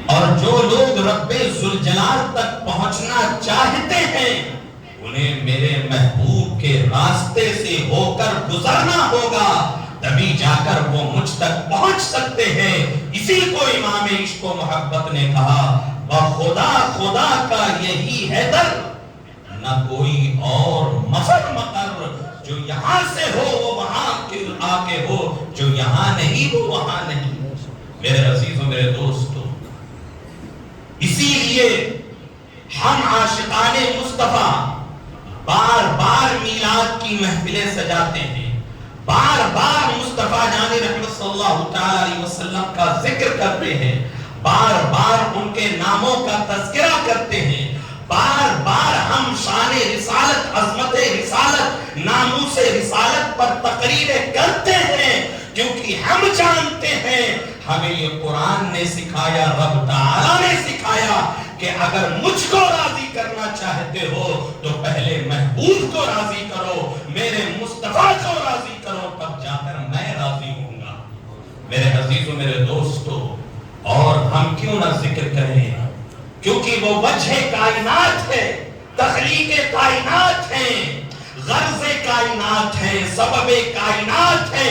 اور جو لوگ رب ذوالجلال تک پہنچنا چاہتے ہیں انہیں میرے محبوب کے راستے سے ہو کر گزرنا ہوگا، تبھی جا کر وہ مجھ تک پہنچ سکتے ہیں۔ اسی کو امام عشق و محبت نے کہا خدا خدا کا یہی ہے در، نہ کوئی اور مفر مقر، جو یہاں سے ہو وہ وہاں آ کے ہو، جو یہاں نہیں وہ وہاں نہیں۔ میرے عزیزوں میرے دوستوں، اسی لیے ہم عاشقان مصطفیٰ بار بار میلاد کی محفلیں سجاتے ہیں، بار بار مصطفیٰ جان رحمت صلی اللہ تعالی علیہ وسلم کا ذکر کرتے ہیں، بار بار ان کے ناموں کا تذکرہ کرتے ہیں، بار بار ہم شان رسالت، عظمت رسالت، ناموس رسالت پر تقریریں کرتے ہیں، کیونکہ ہم جانتے ہیں ہمیں یہ قرآن نے سکھایا، رب تعالیٰ نے سکھایا کہ اگر مجھ کو راضی کرنا چاہتے ہو تو پہلے محبوب کو راضی کرو، میرے مصطفیٰ کو راضی کرو، تب جا کر میں راضی ہوں گا۔ میرے عزیزوں میرے دوستو، اور ہم کیوں نہ ذکر کریں، کیونکہ وہ وجہ کائنات ہے، تخلیق کائنات ہے، غرض کائنات ہے، سبب کائنات ہے،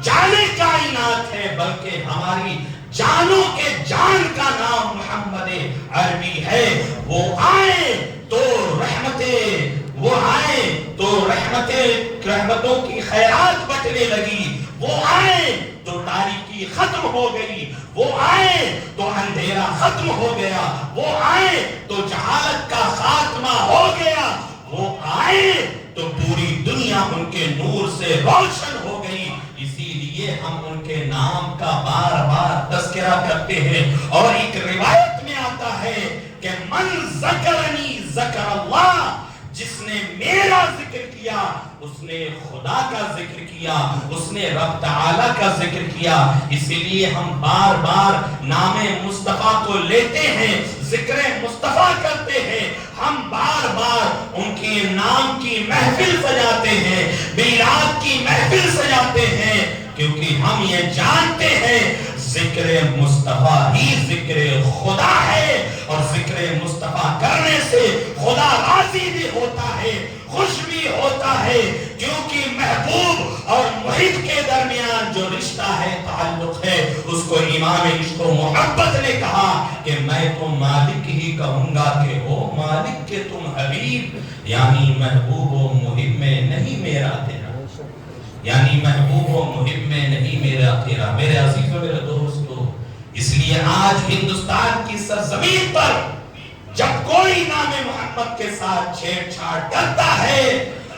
جان کائنات ہے، بلکہ ہماری جانوں کے جان کا نام محمد عربی ہے۔ وہ آئے تو رحمتیں، وہ آئے تو رحمتوں کی خیرات بٹنے لگی، وہ آئے تو تاریکی ختم ہو گئی، وہ آئے تو اندھیرا ختم ہو گیا، وہ آئے تو جہالت کا خاتمہ ہو گیا، وہ آئے تو پوری دنیا ان کے نور سے روشن ہو گئی۔ اسی لیے ہم ان کے نام کا بار بار تذکرہ کرتے ہیں، اور ایک روایت میں آتا ہے کہ من ذکرنی ذکر اللہ، جس نے میرا ذکر کیا اس نے خدا کا ذکر کیا، اس نے رب تعالیٰ کا ذکر کیا۔ اسی لیے ہم بار بار نام مصطفیٰ کو لیتے ہیں، ذکر مصطفیٰ کرتے ہیں، ہم بار بار ان کے نام کی محفل سجاتے ہیں، میلاد کی محفل سجاتے ہیں، کیونکہ ہم یہ جانتے ہیں ذکر مصطفیٰ ہی ذکر خدا ہے، اور ذکر مصطفیٰ کرنے سے خدا راضی بھی ہوتا ہے، خوش بھی ہوتا ہے، کیونکہ محبوب اور محب کے درمیان جو رشتہ ہے، تعلق ہے، اس کو امام عشق و محبت نے کہا کہ میں تو مالک ہی کہوں گا کہ او مالک کے تم حبیب، یعنی محبوب و محب میں نہیں میرا تیرا، یعنی محبوب و محب میں نہیں میرا تیرا۔ میرے عزیزوں میرے دوستو، اس لیے آج ہندوستان کی سرزمین پر جب کوئی نام محمد کے ساتھ چھیڑ چھاڑ کرتا ہے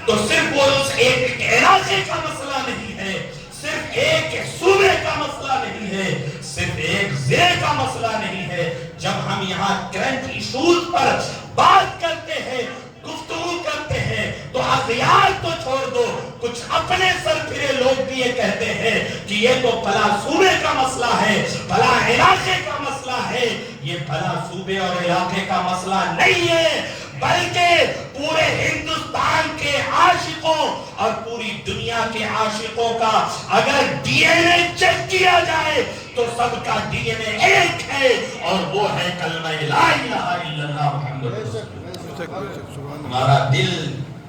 تو صرف وہ اس ایک علاقے کا مسئلہ نہیں ہے، صرف ایک صوبے کا مسئلہ نہیں ہے، صرف ایک ضلع کا مسئلہ نہیں ہے۔ جب ہم یہاں کرنٹ ایشوز پر بات کرتے ہیں، گفتگو کرتے ہیں، تو اغیار تو چھوڑ دو، کچھ اپنے سر پھرے لوگ بھی یہ کہتے ہیں کہ یہ تو بھلا صوبے کا مسئلہ ہے، بھلا علاقے کا مسئلہ ہے۔ یہ بھلا صوبے اور علاقے کا مسئلہ نہیں ہے، بلکہ پورے ہندوستان کے عاشقوں اور پوری دنیا کے عاشقوں کا اگر ڈی این اے چیک کیا جائے تو سب کا ڈی این اے ایک ہے، اور وہ ہے کلمہ لا الہ الا اللہ محمد رسول اللہ۔ ہمارا دل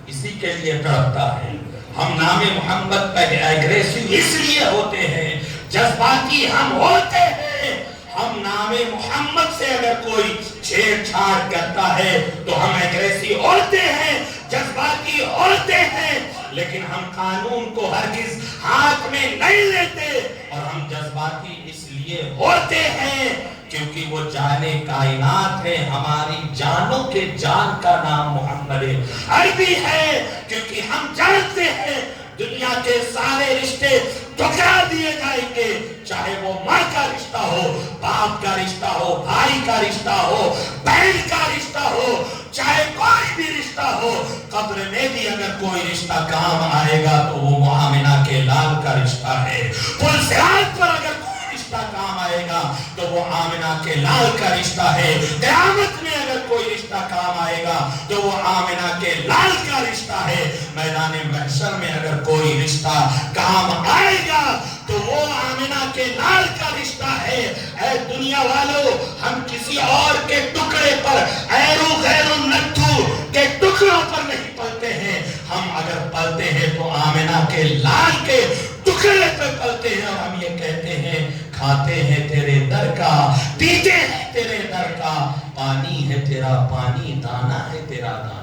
اسی کے لیے تڑپتا ہے، ہم نام محمد پہ ایگریسو اس لیے ہوتے ہیں، جذباتی ہم ہوتے ہیں۔ ہم نام محمد سے اگر کوئی چھیڑ چھاڑ کرتا ہے تو ہم ایگریسو ہوتے ہیں، جذباتی ہوتے ہیں، لیکن ہم قانون کو ہرگز ہاتھ میں نہیں لیتے، اور ہم جذباتی اس لیے ہوتے ہیں کیونکہ وہ جانے کائنات ہے، ہماری جانوں کے جان کا نام محمد عربی ہے، کیونکہ ہم جانتے ہیں دنیا کے سارے رشتے ٹھکرا دیے جائیں گے، چاہے وہ ماں کا رشتہ ہو، باپ کا رشتہ ہو، بھائی کا رشتہ ہو، بہن کا رشتہ ہو، چاہے کوئی بھی رشتہ ہو۔ قبر میں بھی اگر کوئی رشتہ کام آئے گا تو وہ آمنہ کے لال کا رشتہ ہے، پل صراط پر اگر کوئی رشتہ کام آئے گا تو وہ آمنہ کے لال کا رشتہ ہے، قیامت میں اگر کوئی رشتہ کام آئے گا تو وہ آمنہ کے لال کا رشتہ ہے، میدان محشر میں اگر کوئی رشتہ کام آئے گا تو وہ آمنہ کے لال کا رشتہ ہے۔ اے دنیا والو، ہم کسی اور کے ٹکڑے پر، ایرو غیرو نتھو کے ٹکڑوں پر نہیں پلتے ہیں، ہم اگر پلتے ہیں تو آمنہ کے لال کے ٹکڑے پہ پلتے ہیں، اور ہم یہ کہتے ہیں کھاتے ہیں تیرے در کا، پیتے ہیں تیرے در کا، پانی ہے تیرا پانی، دانا ہے تیرا دانا۔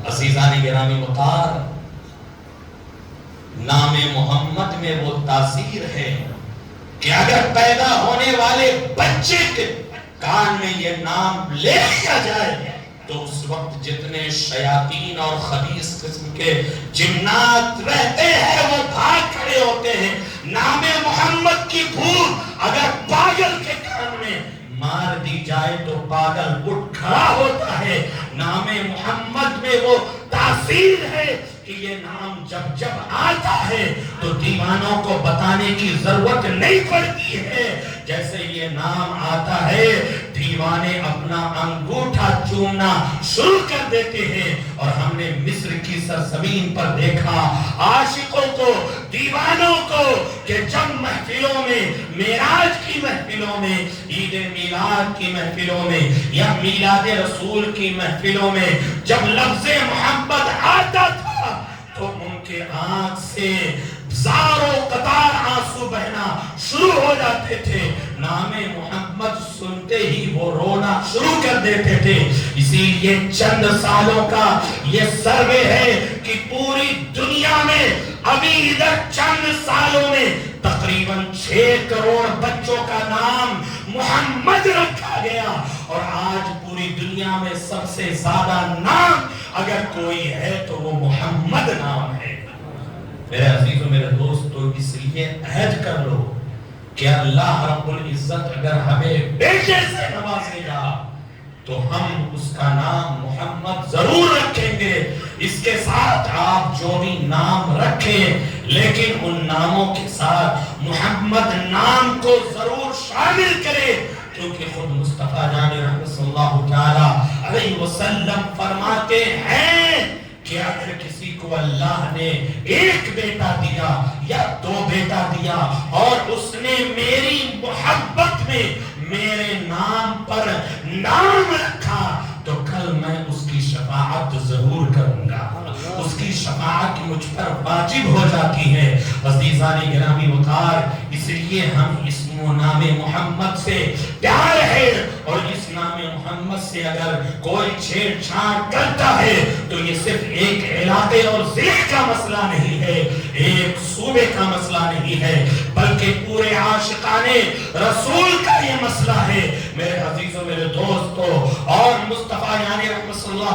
عزیزان گرامی مطار، نام محمد میں وہ تاثیر ہے کہ اگر پیدا ہونے والے بچے کے کان میں یہ نام لے لیا جائے تو اس وقت جتنے شیاطین اور خبیث قسم کے جنات رہتے ہیں وہ بھاگ کھڑے ہوتے ہیں۔ نام محمد کی پھول اگر پاگل کے کان میں مار دی جائے تو پاگل اٹھ کھڑا ہوتا ہے۔ نام محمد میں وہ تاثیر ہے کہ یہ نام جب جب آتا ہے تو دیوانوں کو بتانے کی ضرورت نہیں پڑتی ہے۔ جیسے یہ نام آتا ہے دیوانے اپنا انگوٹھا چومنا شروع کر دیتے ہیں، اور ہم نے مصر کی سرزمین پر دیکھا عاشقوں کو، دیوانوں کو، کہ جب محفلوں میں، معراج کی محفلوں میں، عید میلاد کی محفلوں میں یا میلاد رسول کی محفلوں میں جب لفظ محمد آتا تھا تو ان کے آنکھ سے زاروں قطار آنسو بہنا شروع ہو جاتے تھے۔ نام محمد سنتے ہی وہ رونا شروع کر دیتے تھے۔ اسی لیے چند سالوں کا یہ سروے ہے کہ پوری دنیا میں ابھی ادھر چند سالوں میں تقریباً 6 کروڑ بچوں کا نام محمد رکھا گیا، اور آج پوری دنیا میں سب سے زیادہ نام اگر کوئی ہے تو وہ محمد نام ہے۔ میرے عزیزوں، میرے دوستو، اس لیے عہد کر لو کہ اللہ رب العزت اگر ہمیں بیٹے سے نوازے گا تو ہم اس کا نام محمد ضرور رکھیں گے۔ اس کے ساتھ آپ جو بھی نام رکھیں لیکن ان ناموں کے ساتھ محمد نام کو ضرور شامل کریں، کیونکہ خود مصطفیٰ جان رحمت صلی اللہ علیہ وسلم فرماتے ہیں کہ اگر کسی کو اللہ نے 1 بیٹا دیا یا 2 بیٹا دیا اور اس نے میری محبت میں میرے نام پر نام رکھا تو کل میں اس کی شفاعت ضرور کروں گا، اس کی شفاعت مجھ پر واجب ہو جاتی ہے۔ عزیزان گرامی وقار، اس لیے ہم اسم و نام محمد سے پیار ہے، اور اس نام محمد سے اگر کوئی چھیڑ چھاڑ کرتا ہے تو یہ صرف ایک علاقے اور ضلع کا مسئلہ نہیں ہے، ایک صوبے کا مسئلہ نہیں ہے، بلکہ پورے عاشقان رسول کا یہ مسئلہ ہے۔ میرے عزیزوں، میرے دوستو، اور مصطفیٰ یعنی رحمت صلی اللہ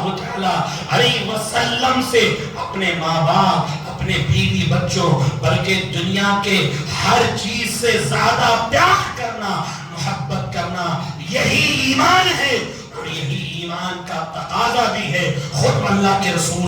علیہ وسلم سے اپنے ماں باپ، اپنے بیوی بچوں، بلکہ دنیا کے ہر چیز سے زیادہ پیار کرنا، محبت کرنا، یہی ایمان ہے، اور یہی ایمان کا تقاضا بھی ہے۔ خود اللہ کے رسول